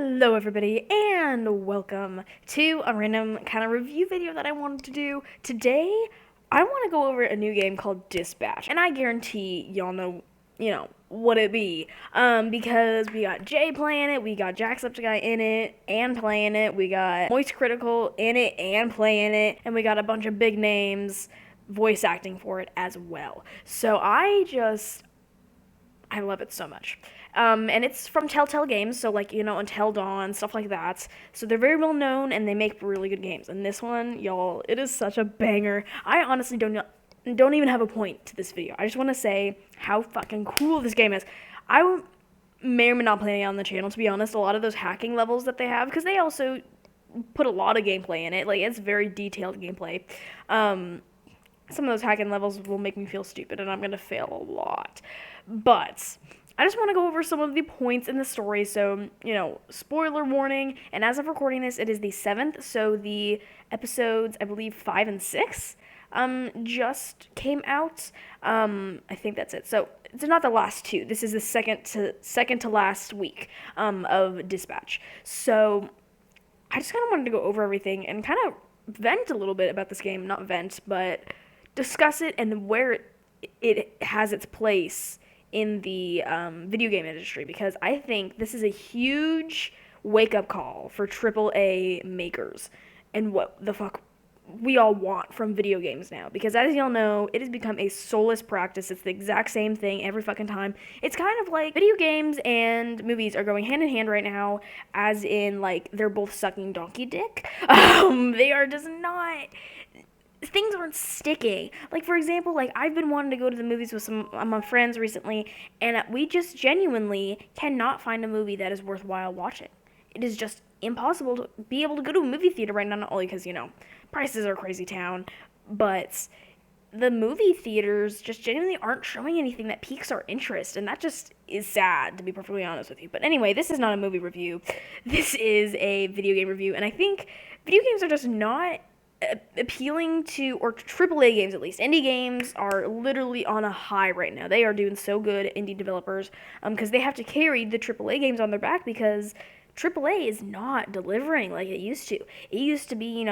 Hello everybody and welcome to a random kind of review video that I wanted to do. Today, I want to go over a new game called Dispatch, and I guarantee y'all know, what it be. Because we got Jay playing it, we got Jacksepticeye in it and playing it, we got Moist Critical in it and playing it, and we got a bunch of big names voice acting for it as well. So I love it so much. And it's from Telltale Games, so Until Dawn, stuff like that. So they're very well known and they make really good games. And this one, y'all, it is such a banger. I honestly don't even have a point to this video. I just want to say how fucking cool this game is. I may or may not play it on the channel, to be honest. A lot of those hacking levels that they have, because they also put a lot of gameplay in it. Like, it's very detailed gameplay. Some of those hacking levels will make me feel stupid, and I'm going to fail a lot. But I just want to go over some of the points in the story. So, spoiler warning. And as of recording this, it is the 7th. So the episodes, I believe, 5 and 6 just came out. I think that's it. So it's not the last two. This is the second to last week of Dispatch. So I just kind of wanted to go over everything and kind of vent a little bit about this game. Not vent, but discuss it and where it has its place in the video game industry, because I think this is a huge wake-up call for AAA makers and what the fuck we all want from video games now. Because as y'all know, it has become a soulless practice. It's the exact same thing every fucking time. It's kind of like video games and movies are going hand in hand right now, as in, like, they're both sucking donkey dick. They are just not... Things aren't sticking. Like, for example, I've been wanting to go to the movies with some of my friends recently, and we just genuinely cannot find a movie that is worthwhile watching. It is just impossible to be able to go to a movie theater right now, not only because, prices are crazy town, but the movie theaters just genuinely aren't showing anything that piques our interest, and that just is sad, to be perfectly honest with you. But anyway, this is not a movie review. This is a video game review, and I think video games are just not appealing to, or AAA games at least. Indie games are literally on a high right now. They are doing so good, indie developers, because they have to carry the AAA games on their back, because AAA is not delivering like it used to. It used to be,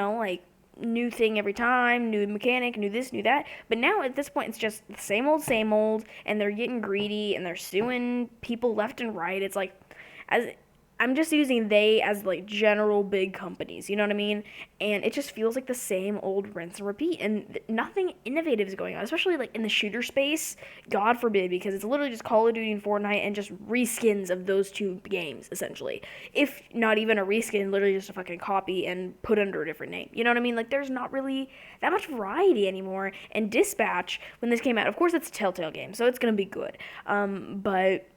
new thing every time, new mechanic, new this, new that. But now at this point, it's just the same old, and they're getting greedy, and they're suing people left and right. It's like, I'm just using they as, general big companies, you know what I mean? And it just feels like the same old rinse and repeat, and nothing innovative is going on, especially, in the shooter space. God forbid, because it's literally just Call of Duty and Fortnite and just reskins of those two games, essentially. If not even a reskin, literally just a fucking copy and put under a different name. You know what I mean? There's not really that much variety anymore. And Dispatch, when this came out, of course it's a Telltale game, so it's gonna be good. But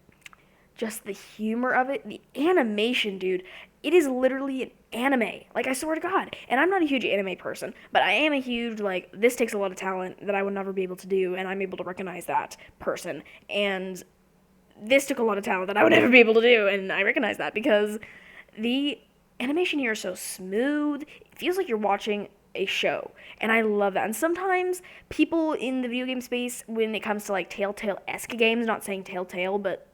just the humor of it, the animation, dude, it is literally an anime. I swear to God. And I'm not a huge anime person, but I am a huge, this takes a lot of talent that I would never be able to do, and I'm able to recognize that person. And this took a lot of talent that I would never be able to do, and I recognize that, because the animation here is so smooth. It feels like you're watching a show, and I love that. And sometimes people in the video game space, when it comes to, Telltale-esque games, not saying Telltale, but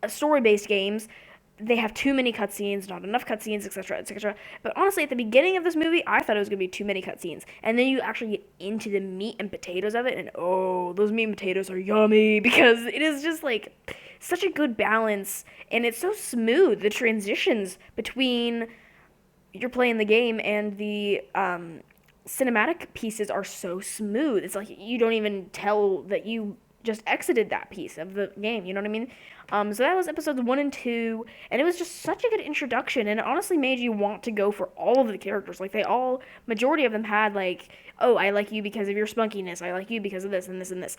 story-based games, they have too many cutscenes, not enough cutscenes, etc., etc. But honestly, at the beginning of this movie, I thought it was going to be too many cutscenes. And then you actually get into the meat and potatoes of it, and oh, those meat and potatoes are yummy, because it is just, such a good balance, and it's so smooth. The transitions between you're playing the game and the cinematic pieces are so smooth. It's like you don't even tell that you just exited that piece of the game, you know what I mean? So that was episodes 1 and 2, and it was just such a good introduction, and it honestly made you want to go for all of the characters. Majority of them had, oh, I like you because of your spunkiness, I like you because of this and this and this.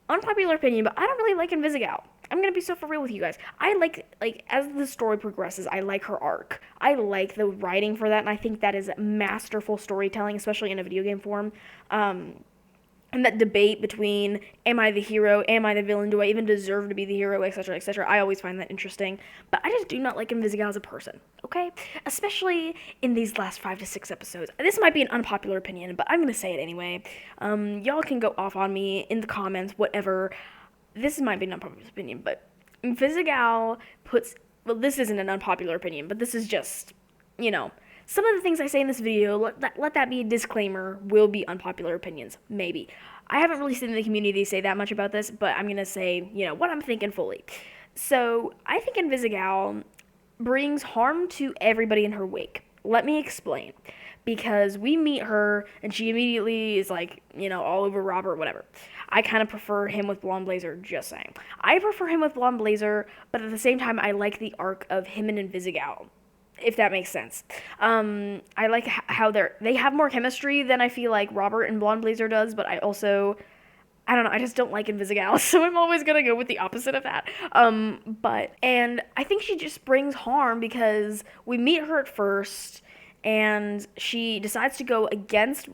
Unpopular opinion, but I don't really like VISI OUT. I'm gonna be so for real with you guys. I like as the story progresses, I like her arc. I like the writing for that, and I think that is masterful storytelling, especially in a video game form. And that debate between, am I the hero, am I the villain, do I even deserve to be the hero, etc., etc. I always find that interesting. But I just do not like VISI OUT as a person, okay? Especially in these last 5 to 6 episodes. This might be an unpopular opinion, but I'm going to say it anyway. Y'all can go off on me in the comments, whatever. This might be an unpopular opinion, but VISI OUT puts well, this isn't an unpopular opinion, but this is just, some of the things I say in this video, let that be a disclaimer, will be unpopular opinions, maybe. I haven't really seen the community say that much about this, but I'm going to say, what I'm thinking fully. So, I think Invisigal brings harm to everybody in her wake. Let me explain. Because we meet her, and she immediately is like, all over Robert, whatever. I kind of prefer him with Blonde Blazer, just saying. I prefer him with Blonde Blazer, but at the same time, I like the arc of him and Invisigal, if that makes sense. I like how they have more chemistry than I feel like Robert and Blonde Blazer does, but I don't know, I just don't like Invisigal, so I'm always gonna go with the opposite of that. And I think she just brings harm because we meet her at first, and she decides to go against,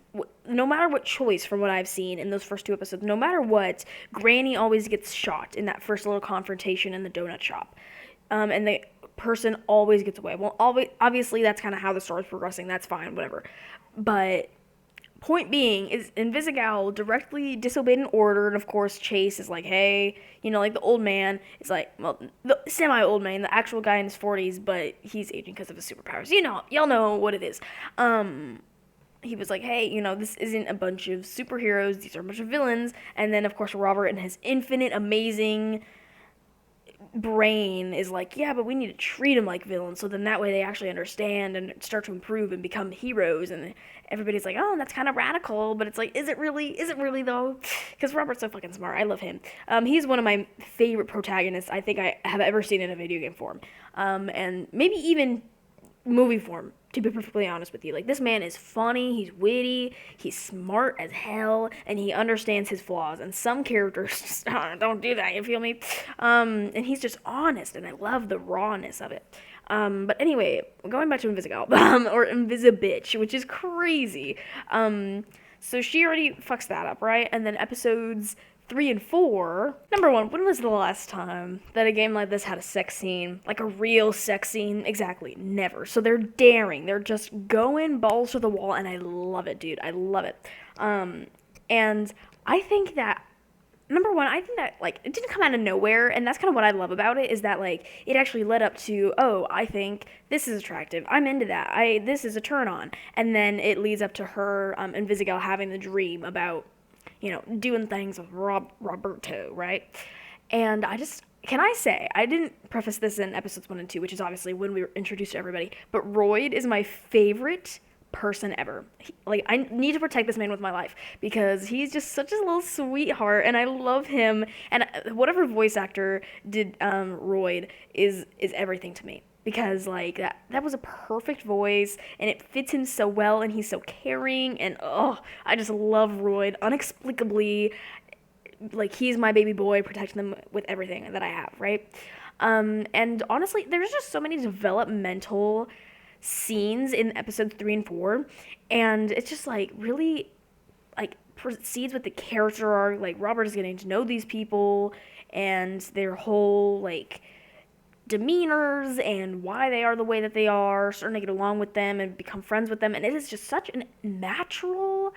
no matter what choice from what I've seen in those first 2 episodes, no matter what, Granny always gets shot in that first little confrontation in the donut shop. And the person always gets away. Well, obviously that's kind of how the story's progressing, that's fine, whatever. But point being is Invisigal directly disobeyed an order, and of course Chase is like, hey, like the old man is like, well, the semi-old man, the actual guy in his 40s, but he's aging because of his superpowers. Y'all know what it is. He was like, hey, this isn't a bunch of superheroes, these are a bunch of villains. And then, of course, Robert and his infinite, amazing brain is like, yeah, but we need to treat them like villains, so then that way they actually understand and start to improve and become heroes. And everybody's like, oh, that's kind of radical, but it's like, is it really though? Because Robert's so fucking smart. I love him. He's one of my favorite protagonists I think I have ever seen in a video game form, and maybe even movie form, to be perfectly honest with you. Like, this man is funny, he's witty, he's smart as hell, and he understands his flaws. And some characters just don't do that, you feel me? And he's just honest, and I love the rawness of it. But anyway, going back to Invisigal, or Invisibitch, which is crazy. So she already fucks that up, right? And then episodes 3 and 4. Number 1, when was the last time that a game like this had a sex scene? Like a real sex scene? Exactly, never. So they're daring. They're just going balls to the wall, and I love it, dude. I love it. And I think that, number 1, I think that, like, it didn't come out of nowhere, and that's kind of what I love about it, is that, like, it actually led up to, oh, I think this is attractive. I'm into that. This is a turn on. And then it leads up to her, Invisigal, having the dream about, doing things with Roberto, right? And can I say, I didn't preface this in episodes 1 and 2, which is obviously when we were introduced to everybody, but Royd is my favorite person ever. I need to protect this man with my life, because he's just such a little sweetheart, and I love him, and whatever voice actor did Royd is everything to me. Because, like, that was a perfect voice, and it fits him so well, and he's so caring, and, I just love Royd, inexplicably. Like, he's my baby boy, protecting them with everything that I have, right? And honestly, there's just so many developmental scenes in episodes 3 and 4, and it's just, like, really, like, proceeds with the character arc. Like, Robert is getting to know these people, and their whole, like, demeanors and why they are the way that they are, starting to get along with them and become friends with them, and it is just such a natural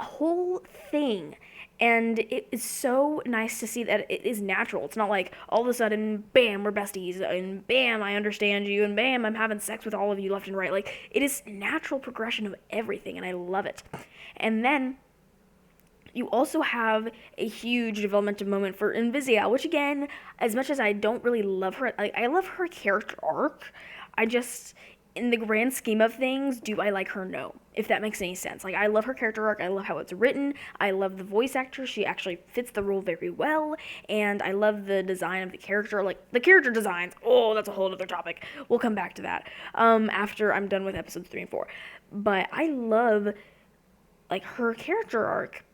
whole thing, and it is so nice to see that it is natural. It's not like all of a sudden, bam, we're besties, and bam, I understand you, and bam, I'm having sex with all of you left and right. Like, it is natural progression of everything, and I love it. And then you also have a huge developmental moment for Invisigal, which, again, as much as I don't really love her, I love her character arc. I just, in the grand scheme of things, do I like her? No, if that makes any sense. Like, I love her character arc. I love how it's written. I love the voice actor. She actually fits the role very well. And I love the design of the character. Like, the character designs, oh, that's a whole other topic. We'll come back to that after I'm done with episodes 3 and 4. But I love, like, her character arc.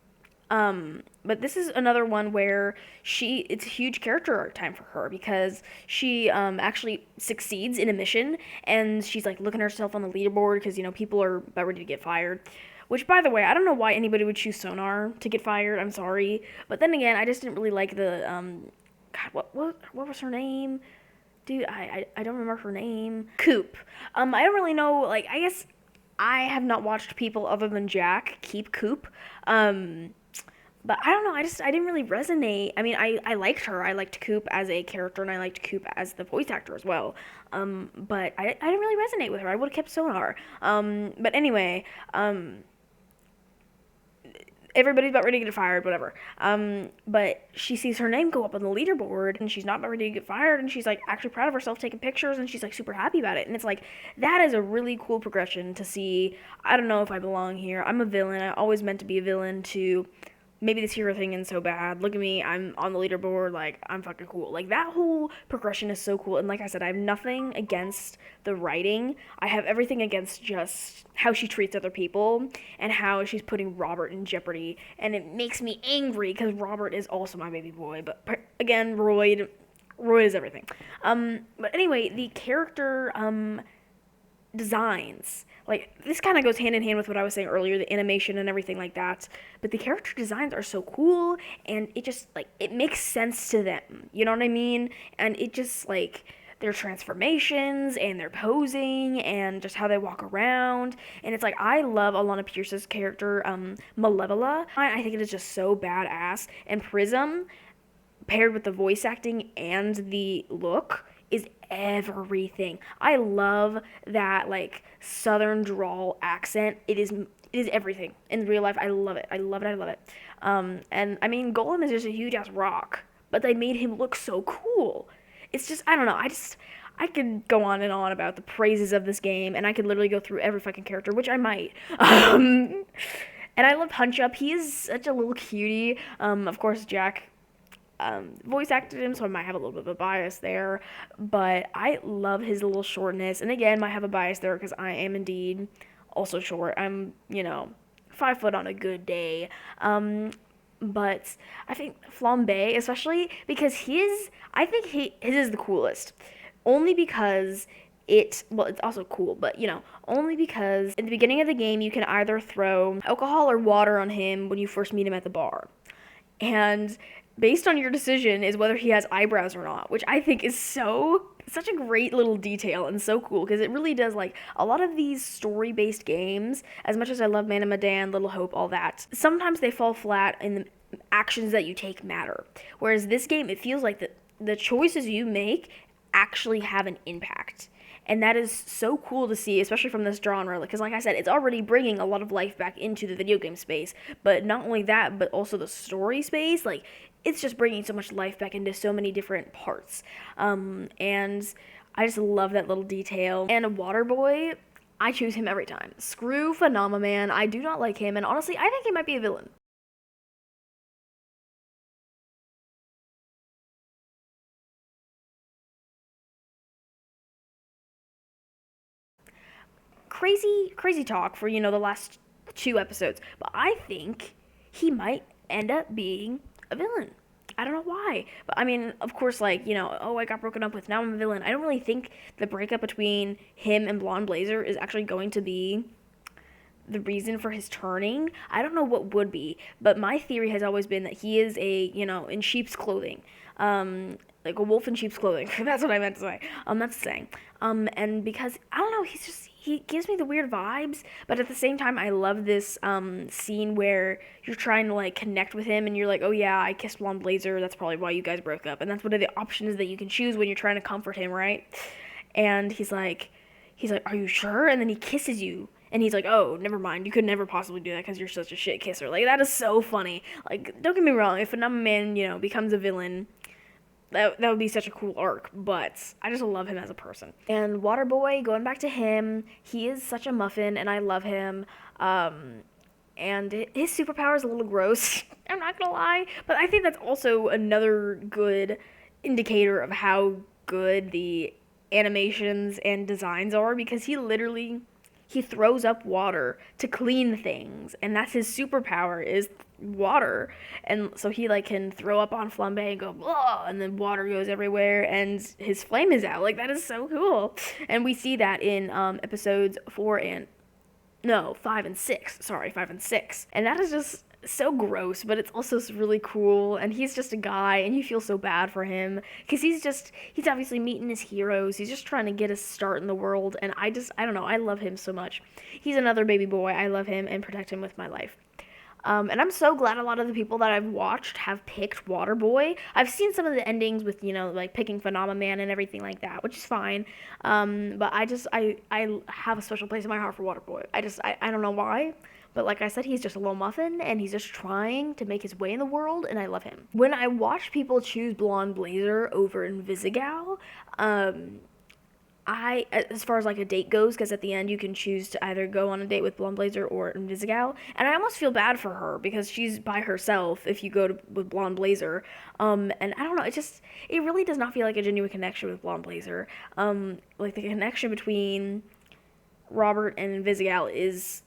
But this is another one where it's a huge character arc time for her, because she actually succeeds in a mission, and she's like looking at herself on the leaderboard because, people are about ready to get fired. Which, by the way, I don't know why anybody would choose Sonar to get fired. I'm sorry, but then again, I just didn't really like the God, what was her name? Dude, I don't remember her name. Coop. I don't really know. Like, I guess I have not watched people other than Jack keep Coop. but I don't know. I didn't really resonate. I mean, I liked her. I liked Coop as a character, and I liked Coop as the voice actor as well. But I didn't really resonate with her. I would have kept Sonar. But anyway, everybody's about ready to get fired, whatever. But she sees her name go up on the leaderboard, and she's not about ready to get fired, and she's like actually proud of herself, taking pictures, and she's like super happy about it. And it's like that is a really cool progression to see. I don't know if I belong here. I'm a villain. I always meant to be a villain to maybe this hero thing isn't so bad. Look at me, I'm on the leaderboard, like, I'm fucking cool. Like, that whole progression is so cool. And like I said, I have nothing against the writing. I have everything against just how she treats other people and how she's putting Robert in jeopardy. And it makes me angry because Robert is also my baby boy. But again, Royd is everything. But anyway, the character, designs. Like, this kind of goes hand in hand with what I was saying earlier, the animation and everything like that. But the character designs are so cool, and it just, like, it makes sense to them. You know what I mean? And it just, like, their transformations and their posing and just how they walk around. And it's like, I love Alana Pierce's character, Malevola. I think it is just so badass. And Prism, paired with the voice acting and the look, is everything. I love that like southern drawl accent. It is everything. In real life, I love it. I love it. I love it. And I mean, Golem is just a huge ass rock, but they made him look so cool. It's just I don't know. I could go on and on about the praises of this game, and I could literally go through every fucking character, which I might. And I love Punch Up. He is such a little cutie. Of course, Jack voice acted him, so I might have a little bit of a bias there. But I love his little shortness, and again, might have a bias there because I am indeed also short. I'm 5 foot on a good day. But I think Flambe, especially because I think his is the coolest, only because it's also cool, but only because in the beginning of the game you can either throw alcohol or water on him when you first meet him at the bar, and based on your decision is whether he has eyebrows or not, which I think is such a great little detail and so cool because it really does, like, a lot of these story-based games, as much as I love Man of Medan, Little Hope, all that, sometimes they fall flat in the actions that you take matter. Whereas this game, it feels like the choices you make actually have an impact. And that is so cool to see, especially from this genre, because like I said, it's already bringing a lot of life back into the video game space. But not only that, but also the story space, like, it's just bringing so much life back into so many different parts. And I just love that little detail. And Waterboy, I choose him every time. Screw Phenomenon, I do not like him, and honestly, I think he might be a villain. Crazy talk for, the last 2 episodes. But I think he might end up being a villain. I don't know why. But I mean, of course, like, oh, I got broken up with, now I'm a villain. I don't really think the breakup between him and Blonde Blazer is actually going to be the reason for his turning. I don't know what would be, but my theory has always been that he is in sheep's clothing. Like a wolf in sheep's clothing. That's what I meant to say. That's the saying. And because, I don't know, he gives me the weird vibes, but at the same time, I love this scene where you're trying to like connect with him, and you're like, oh yeah, I kissed Blonde Blazer. That's probably why you guys broke up, and that's one of the options that you can choose when you're trying to comfort him, right? And he's like, are you sure? And then he kisses you. And he's like, oh, never mind. You could never possibly do that because you're such a shit kisser. Like, that is so funny. Like, don't get me wrong. If another man, becomes a villain, that would be such a cool arc, but I just love him as a person. And Waterboy, going back to him, he is such a muffin, and I love him. And his superpower is a little gross, I'm not gonna lie, but I think that's also another good indicator of how good the animations and designs are, because he throws up water to clean things, and that's his superpower, is water. And so he like can throw up on Flambe and go blah, and then water goes everywhere, and his flame is out. Like, that is so cool. And we see that in episodes 5 and 6. Sorry, 5 and 6. And that is just so gross, but it's also really cool. And he's just a guy, and you feel so bad for him because he's obviously meeting his heroes. He's just trying to get a start in the world, and I don't know, I love him so much. He's another baby boy. I love him and protect him with my life. And I'm so glad a lot of the people that I've watched have picked Waterboy. I've seen some of the endings with, like picking Phenomena Man and everything like that, which is fine. But I have a special place in my heart for Waterboy. I don't know why. But like I said, he's just a little muffin, and he's just trying to make his way in the world, and I love him. When I watch people choose Blonde Blazer over Invisigal, as far as like a date goes, because at the end you can choose to either go on a date with Blonde Blazer or Invisigal, and I almost feel bad for her because she's by herself if you go with Blonde Blazer, and I don't know, it really does not feel like a genuine connection with Blonde Blazer, like the connection between Robert and Invisigal is,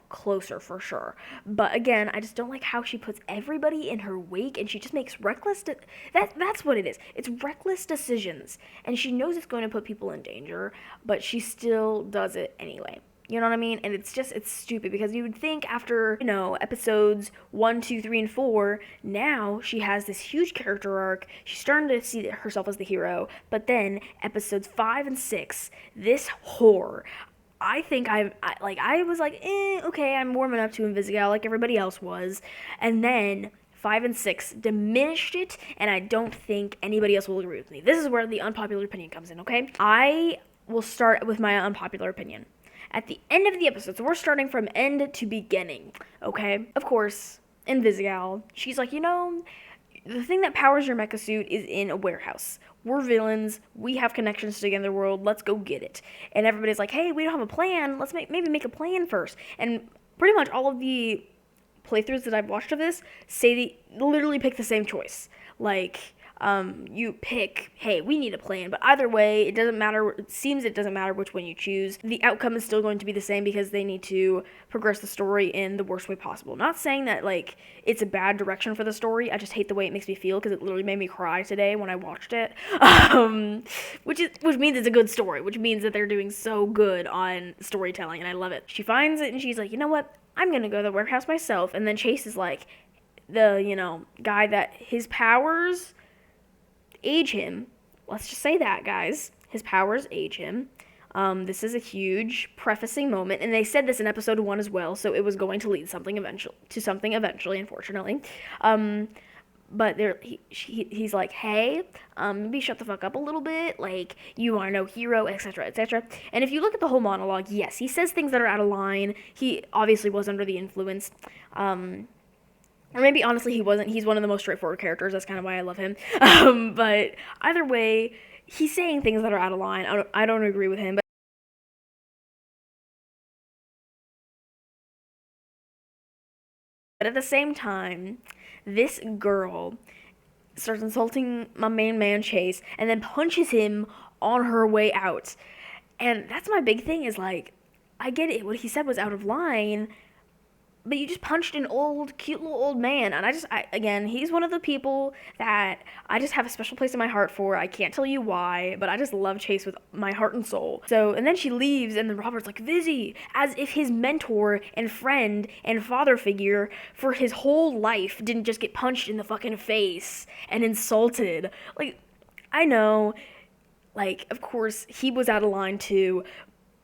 closer for sure. But again, I just don't like how she puts everybody in her wake, and she just makes that's what it is. It's reckless decisions, and she knows it's going to put people in danger, but she still does it anyway. You know what I mean? And it's stupid because you would think after, episodes 1, 2, 3, and 4, now she has this huge character arc. She's starting to see herself as the hero. But then episodes 5 and 6, this whore. I think I was like, okay, I'm warming up to Invisigal like everybody else was. And then 5 and 6 diminished it, and I don't think anybody else will agree with me. This is where the unpopular opinion comes in, okay? I will start with my unpopular opinion. At the end of the episode, so we're starting from end to beginning, okay? Of course, Invisigal, she's like, the thing that powers your mecha suit is in a warehouse. We're villains. We have connections to the other world. Let's go get it. And everybody's like, hey, we don't have a plan. Let's maybe make a plan first. And pretty much all of the playthroughs that I've watched of this say they literally pick the same choice. Like, you pick, hey, we need a plan. But either way, it doesn't matter. It seems it doesn't matter which one you choose. The outcome is still going to be the same because they need to progress the story in the worst way possible. Not saying that, like, it's a bad direction for the story. I just hate the way it makes me feel because it literally made me cry today when I watched it. Which means it's a good story, which means that they're doing so good on storytelling, and I love it. She finds it, and she's like, you know what? I'm going to go to the warehouse myself. And then Chase is like, the, guy that his powers age him. Let's just say that, guys. His powers age him. This is a huge prefacing moment, and they said this in episode 1 as well, so it was going to lead to something eventually, unfortunately. But he's like, hey, maybe shut the fuck up a little bit, like, you are no hero, etc., etc. And if you look at the whole monologue, yes, he says things that are out of line. He obviously was under the influence. Or maybe, honestly, he wasn't. He's one of the most straightforward characters. That's kind of why I love him. But either way, he's saying things that are out of line. I don't agree with him. But at the same time, this girl starts insulting my main man, Chase, and then punches him on her way out. And that's my big thing is, like, I get it. What he said was out of line, but you just punched an cute little old man. And again, he's one of the people that I just have a special place in my heart for. I can't tell you why, but I just love Chase with my heart and soul. So, and then she leaves, and then Robert's like, Visi, as if his mentor and friend and father figure for his whole life didn't just get punched in the fucking face and insulted. Like, I know, like, of course, he was out of line too,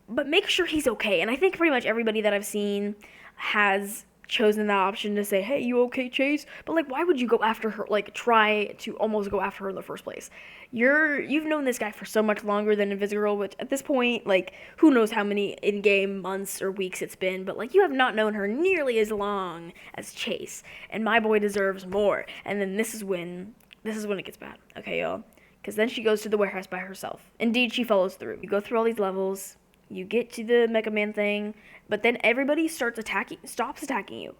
but make sure he's okay. And I think pretty much everybody that I've seen has chosen that option to say, hey, you okay, Chase? But, like, why would you go after her, like, try to almost go after her in the first place? You've known this guy for so much longer than Invisible, which at this point, like, who knows how many in-game months or weeks it's been, but, like, you have not known her nearly as long as Chase, and my boy deserves more. And then this is when it gets bad, okay, y'all? Because then she goes to the warehouse by herself. Indeed, she follows through. You go through all these levels, you get to the Mega Man thing, but then everybody stops attacking you,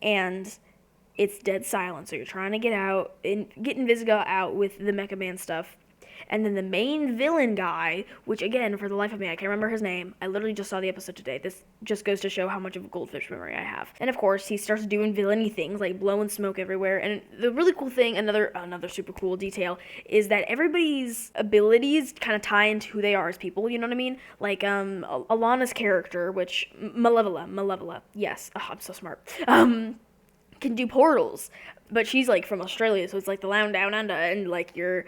and it's dead silent. So you're trying to get Invisigal out with the Mecha Man stuff, and then the main villain guy, which again, for the life of me, I can't remember his name. I literally just saw the episode today. This just goes to show how much of a goldfish memory I have. And of course, he starts doing villainy things, like blowing smoke everywhere. And the really cool thing, another super cool detail, is that everybody's abilities kind of tie into who they are as people, you know what I mean? Like, Alana's character, which, Malevola, yes, oh, I'm so smart, can do portals, but she's, like, from Australia, so it's, like, the land down under, and, like, you're,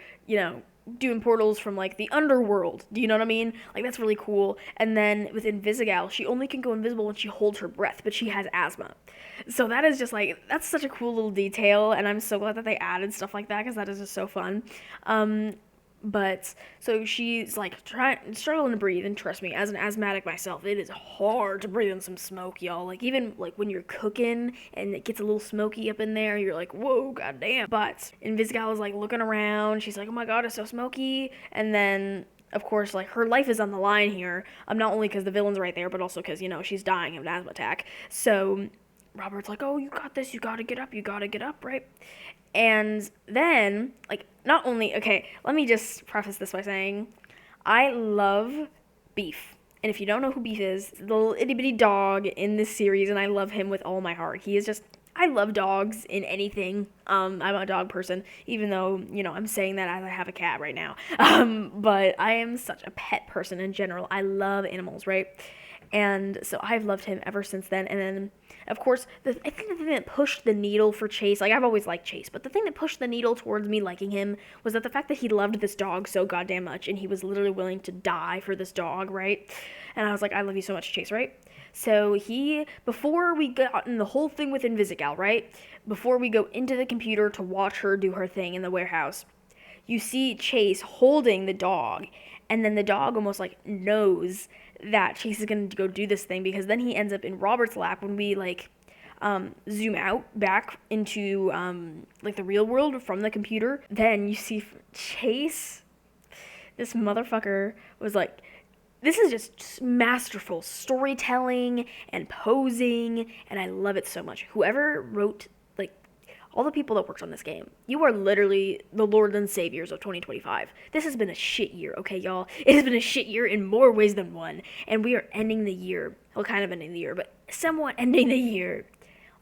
doing portals from like the underworld. Do you know what I mean? Like that's really cool. And then with Invisigal, she only can go invisible when she holds her breath, but she has asthma. So that is just like that's such a cool little detail, and I'm so glad that they added stuff like that because that is just so fun. But so she's like struggling to breathe, and trust me, as an asthmatic myself, it is hard to breathe in some smoke, y'all. Like even like when you're cooking and it gets a little smoky up in there, you're like, whoa, goddamn. But Invisigal is like looking around. She's like, oh my god, it's so smoky. And then of course, like her life is on the line here. Not only because the villain's right there, but also because she's dying of an asthma attack. So Robert's like, oh, you got this. You gotta get up, right? And then, like, not only, okay, let me just preface this by saying, I love Beef. And if you don't know who Beef is, the little itty bitty dog in this series, and I love him with all my heart. He is just, I love dogs in anything. I'm a dog person, even though, I'm saying that as I have a cat right now. But I am such a pet person in general. I love animals, right? And so I've loved him ever since then. And then, of course, I think the thing that pushed the needle for Chase, like I've always liked Chase, but the thing that pushed the needle towards me liking him was that the fact that he loved this dog so goddamn much, and he was literally willing to die for this dog, right? And I was like, I love you so much, Chase, right? So before we got in the whole thing with Invisigal, right? Before we go into the computer to watch her do her thing in the warehouse, you see Chase holding the dog, and then the dog almost like knows that Chase is gonna go do this thing, because then he ends up in Robert's lap when we like zoom out back into like the real world from the computer. Then you see Chase, this motherfucker was like, this is just masterful storytelling and posing, and I love it so much. Whoever wrote, like, all the people that worked on this game, you are literally the Lord and Saviors of 2025. This has been a shit year, okay, y'all? It has been a shit year in more ways than one, and we are ending the year, well, kind of ending the year, but somewhat ending the year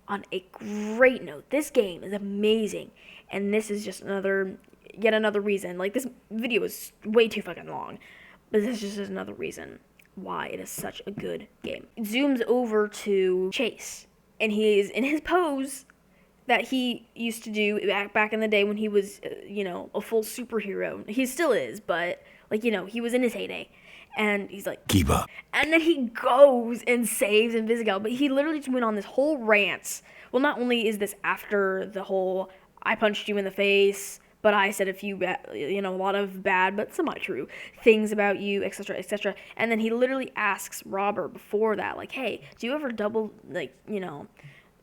on a great note. This game is amazing, and this is just yet another reason. Like, this video is way too fucking long, but this is just another reason why it is such a good game. It zooms over to Chase, and he is in his pose that he used to do back in the day when he was, a full superhero. He still is, but, like, he was in his heyday. And he's like, keep up. And then he goes and saves Invisigal, but he literally just went on this whole rant. Well, not only is this after the whole, I punched you in the face, but I said a lot of bad, but semi-true things about you, etc., etc. And then he literally asks Robert before that, like, hey, do you ever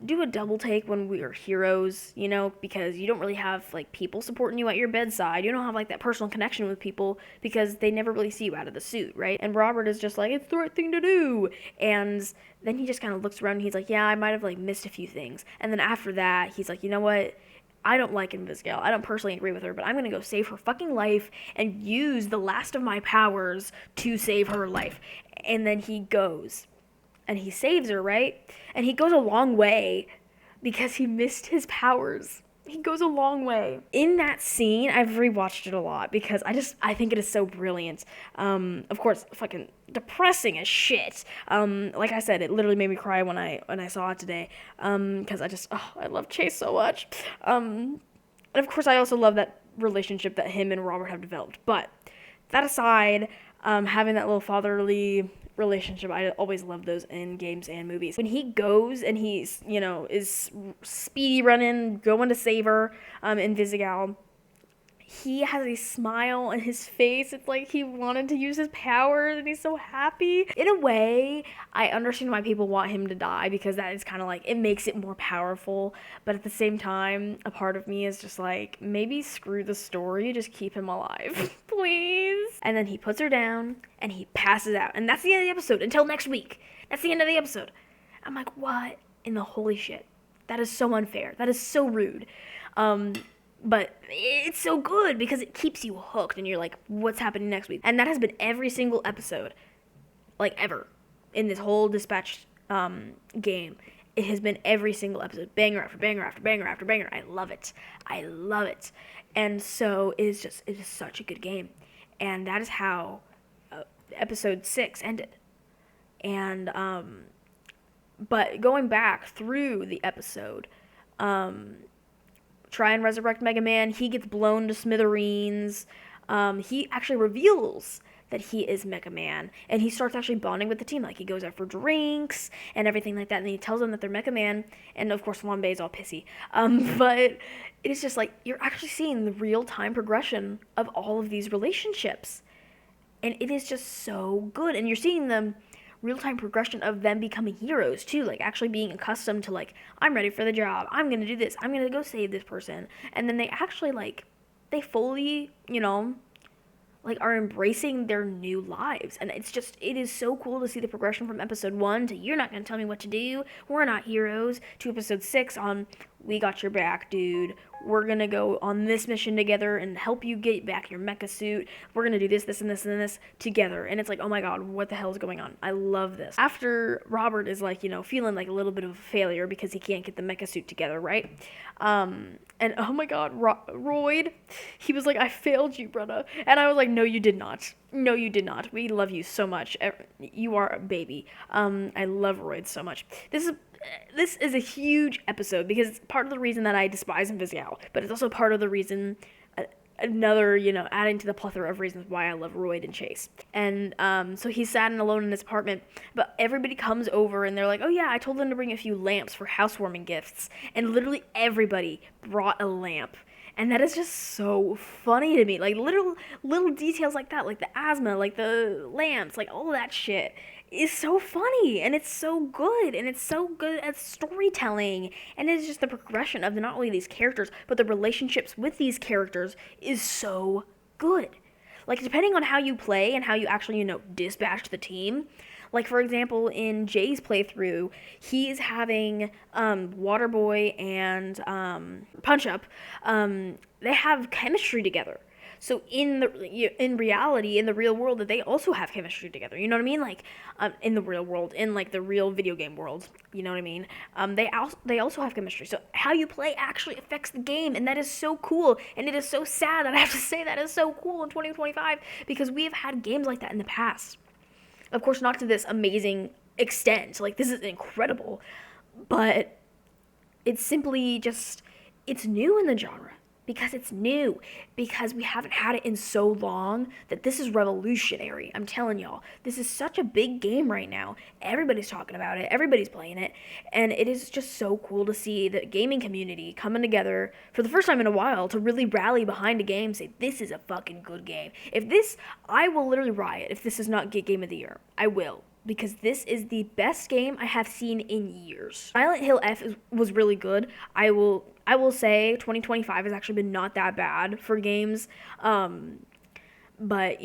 do a double take when we are heroes, because you don't really have, like, people supporting you at your bedside. You don't have, like, that personal connection with people because they never really see you out of the suit, right? And Robert is just like, it's the right thing to do. And then he just kind of looks around and he's like, yeah, I might have, like, missed a few things. And then after that, he's like, you know what? I don't like Invisigal. I don't personally agree with her, but I'm going to go save her fucking life and use the last of my powers to save her life. And then he goes and he saves her, right? And he goes a long way because he missed his powers. He goes a long way. In that scene, I've rewatched it a lot because I think it is so brilliant. Of course, fucking depressing as shit. Like I said, it literally made me cry when I saw it today. Because I love Chase so much. And of course, I also love that relationship that him and Robert have developed. But that aside, having that little fatherly relationship, I always love those in games and movies. When he goes and he's, is speedy running, going to save her, Invisigal, he has a smile on his face. It's like he wanted to use his powers and he's so happy. In a way, I understand why people want him to die, because that is kind of like, it makes it more powerful. But at the same time, a part of me is just like, maybe screw the story, just keep him alive, please. And then he puts her down and he passes out. And that's the end of the episode. Until next week. That's the end of the episode. I'm like, what in the holy shit? That is so unfair. That is so rude. But it's so good because it keeps you hooked and you're like, what's happening next week? And that has been every single episode, like, ever, in this whole Dispatch game. It has been every single episode, banger after banger after banger after banger. I love it. I love it. And so it is such a good game. And that is how episode 6 ended. And, but going back through the episode, try and resurrect Mega Man. He gets blown to smithereens. he actually reveals that he is Mecha Man, and he starts actually bonding with the team. Like, he goes out for drinks and everything like that, and he tells them that they're Mecha Man, and of course Flambe is all pissy. But it's just like, you're actually seeing the real-time progression of all of these relationships, and it is just so good. And you're seeing the real-time progression of them becoming heroes too, like actually being accustomed to, like, I'm ready for the job, I'm gonna do this, I'm gonna go save this person, and then they actually, like, they fully, like, are embracing their new lives. And it is so cool to see the progression from episode 1 to you're not going to tell me what to do, we're not heroes, to episode 6 on we got your back, dude, we're going to go on this mission together and help you get back your mecha suit, we're going to do this, this, and this, and this together. And it's like, oh my god, what the hell is going on? I love this. After Robert is, like, feeling like a little bit of a failure because he can't get the mecha suit together, right? And oh my god, Royd, he was like, I failed you, brother. And I was like, no, you did not. No, you did not. We love you so much. You are a baby. I love Royd so much. This is a huge episode because it's part of the reason that I despise and Visi Out, but it's also part of the reason, another, adding to the plethora of reasons why I love Royd and Chase. And so he's sad and alone in his apartment, but everybody comes over and they're like, oh yeah, I told them to bring a few lamps for housewarming gifts, and literally everybody brought a lamp. And that is just so funny to me. Like, little details like that, like the asthma, like the lamps, like all that shit is so funny, and it's so good, and it's so good at storytelling, and it's just the progression of not only these characters, but the relationships with these characters is so good. Like, depending on how you play and how you actually, dispatch the team. Like, for example, in Jay's playthrough, he's having Waterboy and Punch Up. They have chemistry together. So in reality, in the real world, that they also have chemistry together. You know what I mean? Like, in the real world, in, like, the real video game world. You know what I mean? They also have chemistry. So how you play actually affects the game, and that is so cool. And it is so sad that I have to say that is so cool in 2025, because we have had games like that in the past. Of course, not to this amazing extent. Like, this is incredible. But it's simply just, it's new in the genre. Because it's new. Because we haven't had it in so long that this is revolutionary. I'm telling y'all. This is such a big game right now. Everybody's talking about it. Everybody's playing it. And it is just so cool to see the gaming community coming together for the first time in a while to really rally behind a game, say, this is a fucking good game. I will literally riot if this does not get Game of the Year. I will. Because this is the best game I have seen in years. Silent Hill F was really good. I will say 2025 has actually been not that bad for games. But,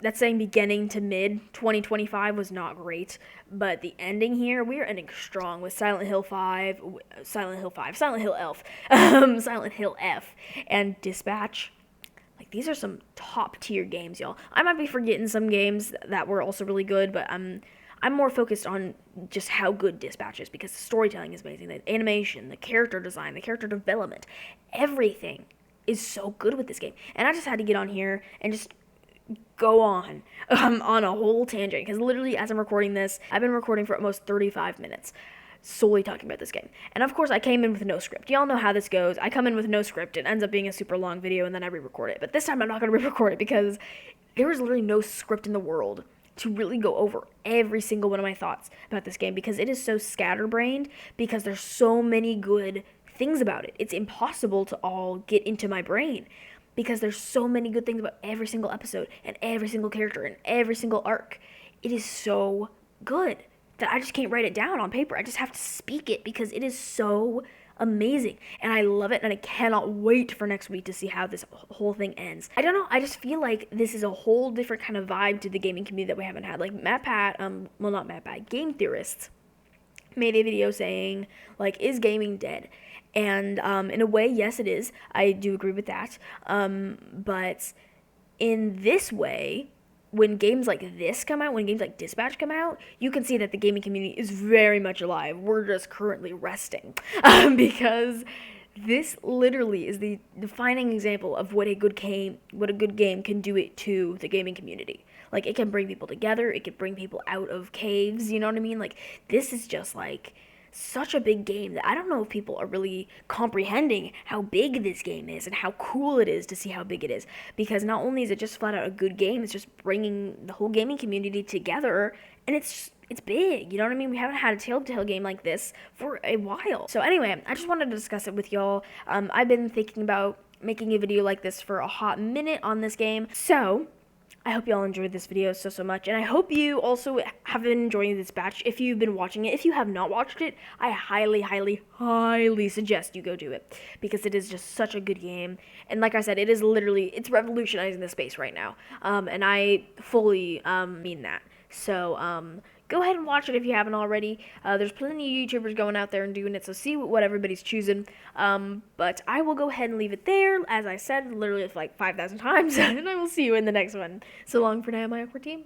that's saying beginning to mid 2025 was not great. But the ending here, we're ending strong with Silent Hill Elf, Silent Hill F, and Dispatch. Like, these are some top tier games, y'all. I might be forgetting some games that were also really good, but I'm more focused on just how good Dispatch is, because the storytelling is amazing, the animation, the character design, the character development, everything is so good with this game. And I just had to get on here and just go on a whole tangent, because literally as I'm recording this, I've been recording for almost 35 minutes. Solely talking about this game. And of course, I came in with no script. Y'all know how this goes. I come in with no script. It ends up being a super long video, and then I re-record it. But this time, I'm not going to re-record it, because there is literally no script in the world to really go over every single one of my thoughts about this game, because it is so scatterbrained, because there's so many good things about it. It's impossible to all get into my brain, because there's so many good things about every single episode, and every single character, and every single arc. It is so good that I just can't write it down on paper. I just have to speak it, because it is so amazing. And I love it, and I cannot wait for next week to see how this whole thing ends. I don't know, I just feel like this is a whole different kind of vibe to the gaming community that we haven't had. Like, not Matt Game Theorists made a video saying, like, is gaming dead? And in a way, yes, it is. I do agree with that. But in this way, when games like this come out, when games like Dispatch come out, you can see that the gaming community is very much alive. We're just currently resting. Because this literally is the defining example of what a good game can do it to the gaming community. Like, it can bring people together, it can bring people out of caves, you know what I mean? Like, this is just like such a big game that I don't know if people are really comprehending how big this game is and how cool it is to see how big it is. Because not only is it just flat out a good game, it's just bringing the whole gaming community together, and it's big, you know what I mean? We haven't had a Telltale game like this for a while. So anyway, I just wanted to discuss it with y'all. I've been thinking about making a video like this for a hot minute on this game. So I hope y'all enjoyed this video so much, and I hope you also have been enjoying this batch if you've been watching it. If you have not watched it, I highly suggest you go do it, because it is just such a good game. And like I said, it's revolutionizing the space right now, and I fully mean that. So go ahead and watch it if you haven't already. There's plenty of YouTubers going out there and doing it, so see what everybody's choosing. But I will go ahead and leave it there. As I said, literally like 5,000 times, and I will see you in the next one. So long for now, my awkward team.